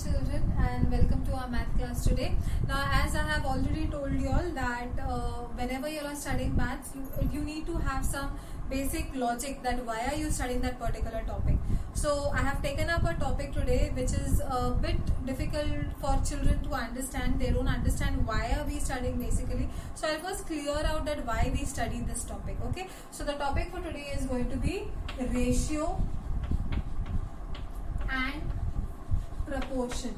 children, and welcome to our math class today. Now, as I have already told you all that whenever you are studying maths, you need to have some basic logic that why are you studying that particular topic. So I have taken up a topic today which is a bit difficult for children to understand. They don't understand why are we studying basically. So I'll first clear out that why we study this topic. Okay. So the topic for today is going to be ratio and proportion.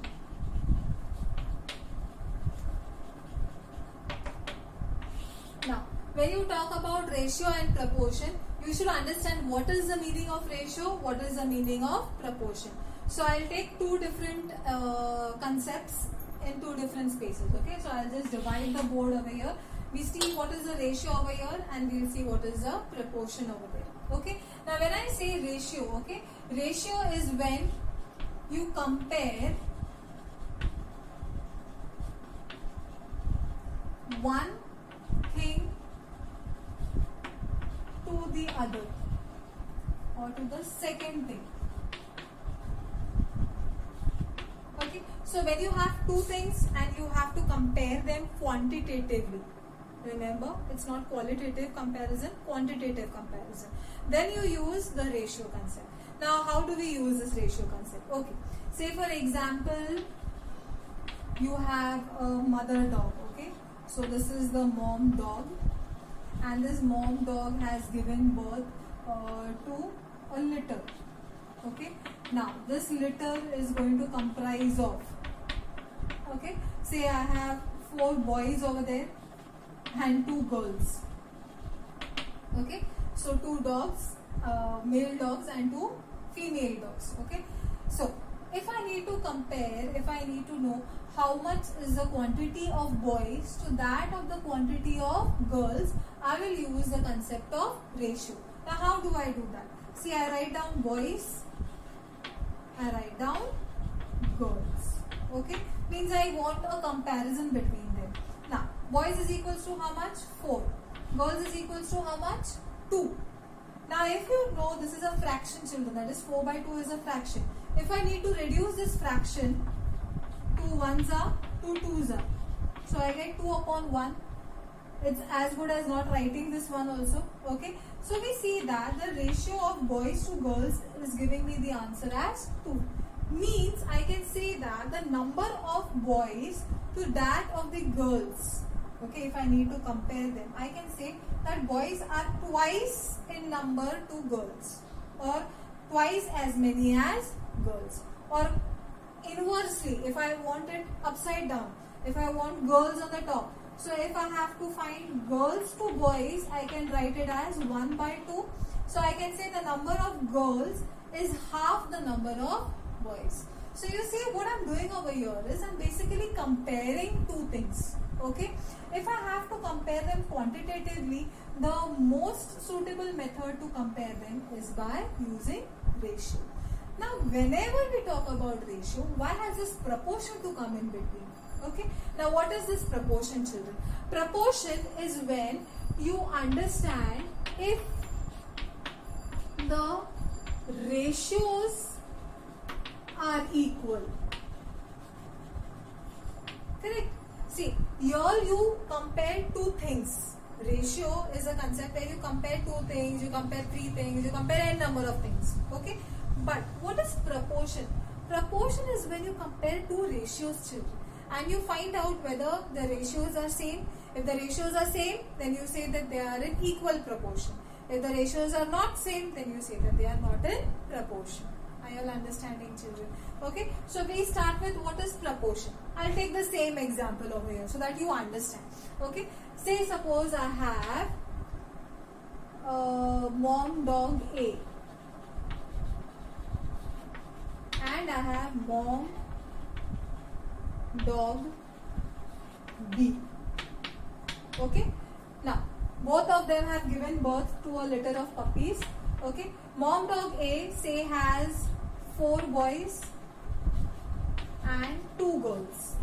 Now, when you talk about ratio and proportion, you should understand what is the meaning of ratio, what is the meaning of proportion. So I'll take two different concepts in two different spaces. Okay, so I'll just divide the board over here. We see what is the ratio over here, and we'll see what is the proportion over there. Okay, now when I say ratio, okay, ratio is when you compare one thing to the other or to the second thing. Okay, so when you have two things and you have to compare them quantitatively, remember it's not qualitative comparison, quantitative comparison, then you use the ratio concept. Now, how do we use this ratio concept? Okay, say for example, you have a mother dog. Okay, so this is the mom dog, and this mom dog has given birth to a litter. Okay, now this litter is going to comprise of, okay, say I have 4 boys over there and 2 girls. Okay, so 2 dogs, male dogs, and 2 female dogs. Okay, so if I need to compare, if I need to know how much is the quantity of boys to that of the quantity of girls, I will use the concept of ratio. Now, how do I do that? See, I write down boys, I write down girls. Okay, means I want a comparison between them. Now, boys is equals to how much? 4. Girls is equals to how much? 2. Now, if you know this is a fraction, children, that is 4 by 2 is a fraction. If I need to reduce this fraction, 2 1s are, 2 2s are. So I get 2 upon 1. It's as good as not writing this one also. Okay. So we see that the ratio of boys to girls is giving me the answer as 2. Means I can say that the number of boys to that of the girls. Okay, if I need to compare them, I can say that boys are twice in number to girls, or twice as many as girls, or inversely, if I want it upside down, if I want girls on the top, so if I have to find girls to boys, I can write it as 1 by 2. So I can say the number of girls is half the number of boys. So you see what I'm doing over here is I'm basically comparing two things. Okay, if I have to compare them quantitatively, the most suitable method to compare them is by using ratio. Now, whenever we talk about ratio, why has this proportion to come in between? Okay, now what is this proportion, children? Proportion is when you understand if the ratios are equal. Correct? See, here you compare two things. Ratio is a concept where you compare 2 things, you compare 3 things, you compare n number of things. Okay? But what is proportion? Proportion is when you compare 2 ratios, children, and you find out whether the ratios are same. If the ratios are same, then you say that they are in equal proportion. If the ratios are not same, then you say that they are not in proportion. Are you all understanding, children? Okay, so we start with what is proportion. I'll take the same example over here so that you understand. Okay, say suppose I have mom dog A and I have mom dog B. Okay, now both of them have given birth to a litter of puppies. Okay, mom dog A say has 4 boys and 2 girls,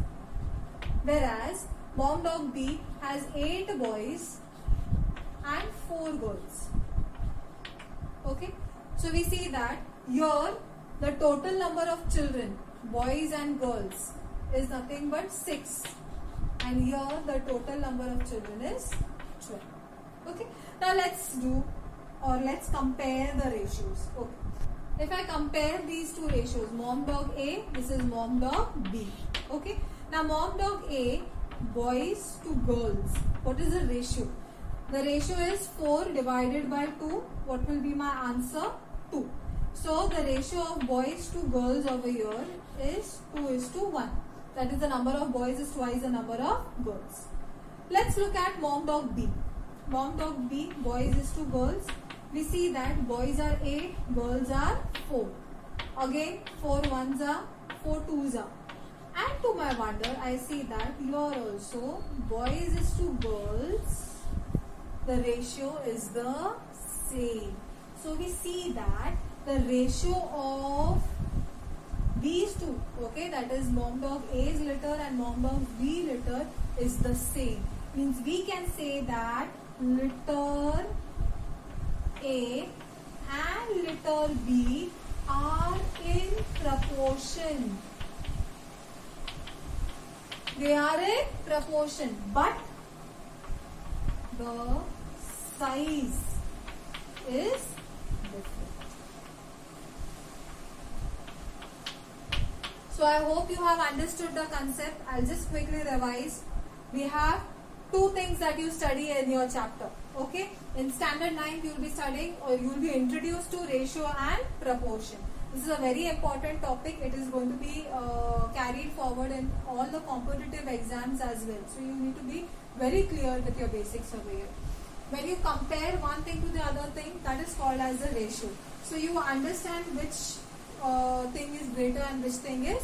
whereas mom dog B has 8 boys and 4 girls. Okay, so we see that here the total number of children boys and girls is nothing but 6, and here the total number of children is 12. Okay, now let's compare the ratios. Okay, if I compare these two ratios, mom dog A, this is mom dog B. Okay, now mom dog A, boys to girls, what is the ratio? The ratio is 4 divided by 2. What will be my answer? 2. So the ratio of boys to girls over here is 2:1. That is, the number of boys is twice the number of girls. Let's look at mom dog B. Mom dog B, boys is to girls. We see that boys are 8, girls are 4. Again, 4 ones are, 4 twos are. And to my wonder, I see that here also boys is to girls, the ratio is the same. So we see that the ratio of these two, okay, that is mom dog A's litter and mom dog B litter is the same. Means we can say that litter A and litter B are in proportion. They are in proportion, but the size is different. So I hope you have understood the concept. I'll just quickly revise. We have two things that you study in your chapter. Okay, in standard 9 you will be studying, or you will be introduced to ratio and proportion. This is a very important topic. It is going to be carried forward in all the competitive exams as well. So you need to be very clear with your basics over here. When you compare one thing to the other thing, that is called as a ratio. So you understand which thing is greater and which thing is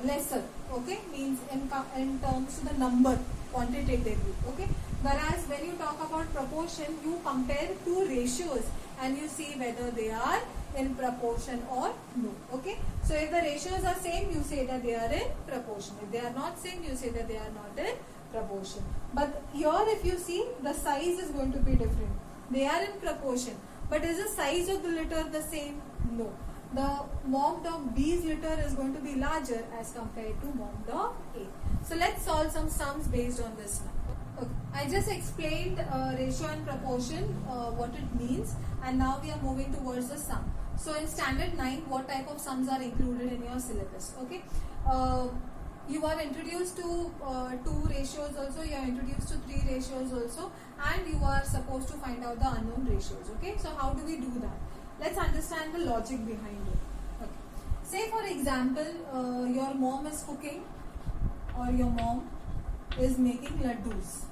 lesser. Okay, means in terms of the number, quantitatively. Okay, whereas when you talk about proportion, you compare two ratios and you see whether they are in proportion or no. Okay, so if the ratios are same, you say that they are in proportion. If they are not same, you say that they are not in proportion. But here if you see, the size is going to be different. They are in proportion, but is the size of the litter the same? No. The mom dog B's litter is going to be larger as compared to mom dog A. So let's solve some sums based on this now. Okay. I just explained ratio and proportion, what it means, and now we are moving towards the sum. So in standard 9, what type of sums are included in your syllabus? Okay, you are introduced to 2 ratios also, you are introduced to 3 ratios also, and you are supposed to find out the unknown ratios. Okay, so how do we do that? Let's understand the logic behind it. Okay. Say for example, your mom is cooking, or your mom is making laddus.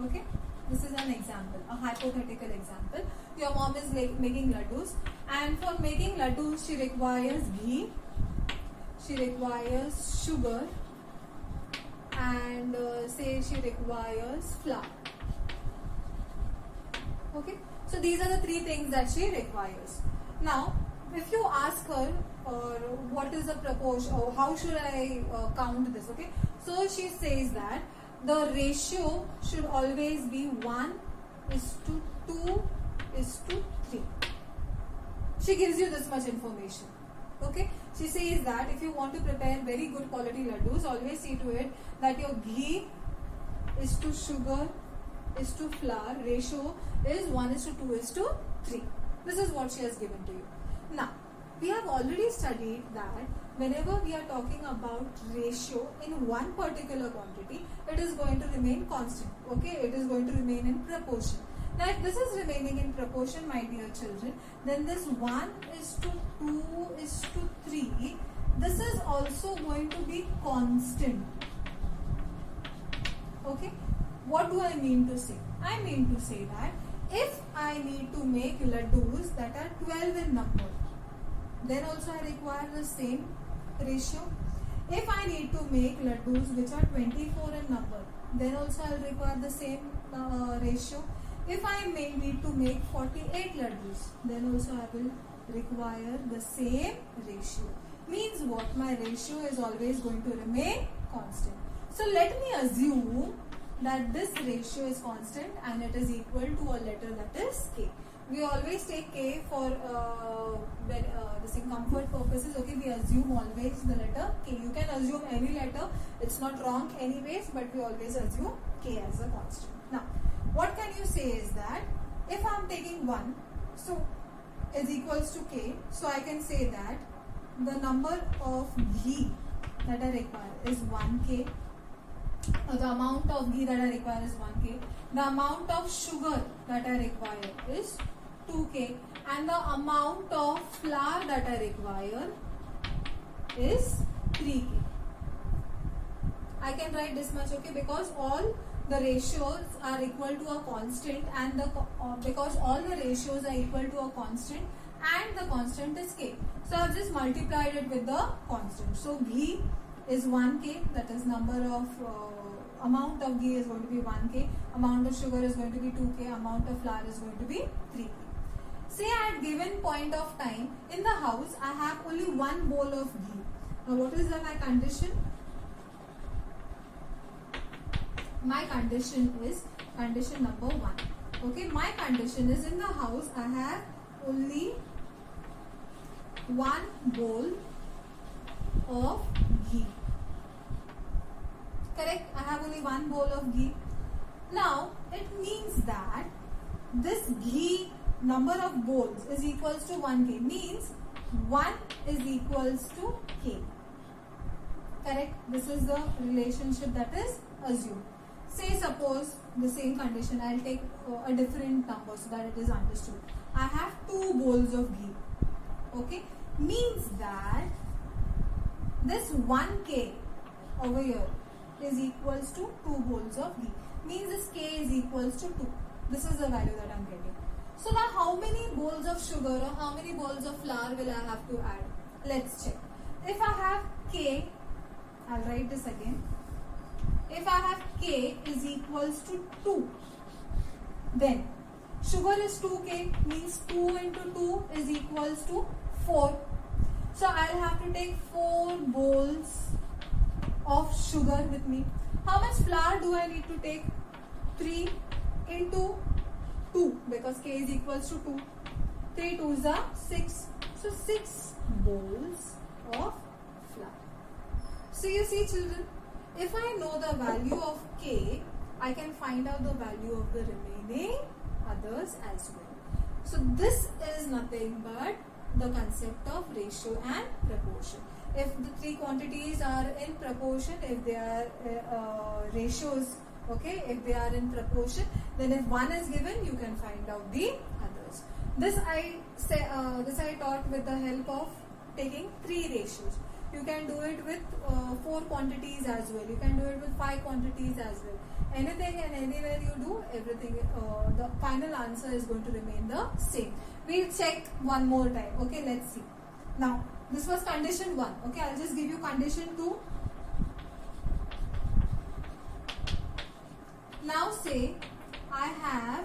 Okay, this is an example, a hypothetical example. Your mom is making laddus, and for making laddus she requires ghee, she requires sugar, and say she requires flour. Okay, so these are the 3 things that she requires. Now if you ask her what is the proportion, or how should I count this, okay, so she says that the ratio should always be 1:2:3. She gives you this much information. Okay, she says that if you want to prepare very good quality laddus, always see to it that your ghee is to sugar is to flour ratio is 1:2:3. This is what she has given to you. Now, we have already studied that whenever we are talking about ratio in one particular quantity, it is going to remain constant. Okay, it is going to remain in proportion. Now, if this is remaining in proportion, my dear children, then this 1:2:3, this is also going to be constant. Okay, what do I mean to say? I mean to say that if I need to make laddus that are 12 in number, then also I require the same ratio. If I need to make laddus which are 24 in number, then also I will require the same ratio. If I need to make 48 laddus, then also I will require the same ratio. Means what? My ratio is always going to remain constant. So let me assume that this ratio is constant and it is equal to a letter that is k. We always take k for this in comfort purposes. Okay, we assume always the letter k. You can assume any letter, it's not wrong anyways, but we always assume k as a constant. Now, what can you say is that if I am taking 1, so is equals to k, so I can say that the number of ghee that I require is 1k. The amount of ghee that I require is 1k. The amount of sugar that I require is 2k. And the amount of flour that I require is 3k. I can write this much, okay, because all the ratios are equal to a constant, and because all the ratios are equal to a constant and the constant is k. So I've just multiplied it with the constant. So ghee is 1k, that is number of amount of ghee is going to be 1k, amount of sugar is going to be 2k, amount of flour is going to be 3k. Say at given point of time in the house I have only one bowl of ghee. Now what is my condition? My condition is condition number 1. Okay, my condition is in the house I have only one bowl of ghee. Correct? I have only one bowl of ghee. Now, it means that this ghee number of bowls is equals to 1k. Means 1 is equals to k. Correct? This is the relationship that is assumed. Say suppose the same condition, I will take a different number so that it is understood. I have 2 bowls of ghee. Okay? Means that this 1k over here is equals to 2 bowls of ghee. Means this k is equals to 2. This is the value that I am getting. So now how many bowls of sugar or how many bowls of flour will I have to add? Let's check. If I have k, I'll write this again. If I have k is equals to 2, then sugar is 2k, means 2 into 2 is equals to 4. So I'll have to take 4 bowls of sugar with me. How much flour do I need to take? 3 into 2, because k is equals to 2. 3 2s are 6. So 6 bowls of flour. So you see children, if I know the value of k, I can find out the value of the remaining others as well. So this is nothing but the concept of ratio and proportion. If the 3 quantities are in proportion, if they are ratios, okay, if they are in proportion, then if one is given, you can find out the others. This I taught with the help of taking 3 ratios. You can do it with 4 quantities as well. You can do it with 5 quantities as well. Anything and anywhere you do, everything, the final answer is going to remain the same. We'll check one more time. Okay, let's see. Now, this was condition 1. Okay, I'll just give you condition 2. Now say I have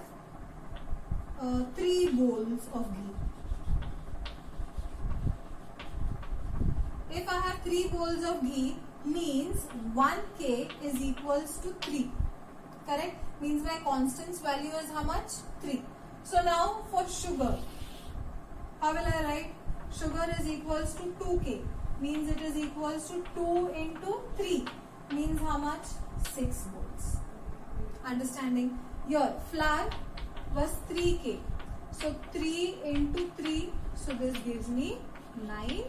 3 bowls of ghee. If I have 3 bowls of ghee, means 1k is equals to 3. Correct? Means my constant's value is how much? 3. So now for sugar, how will I write? Sugar is equals to 2k. Means it is equals to 2 into 3. Means how much? 6 bowls. Understanding? Your flour was 3k. So 3 into 3. So this gives me 9.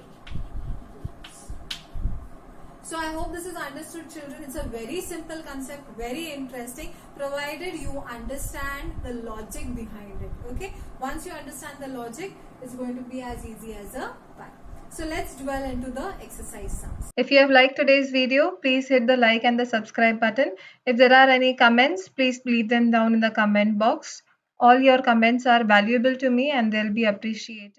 So I hope this is understood, children. It's a very simple concept, very interesting, provided you understand the logic behind it. Okay, once you understand the logic, it's going to be as easy as a pie. So let's dwell into the exercise sums. If you have liked today's video, please hit the like and the subscribe button. If there are any comments, please leave them down in the comment box. All your comments are valuable to me and they'll be appreciated.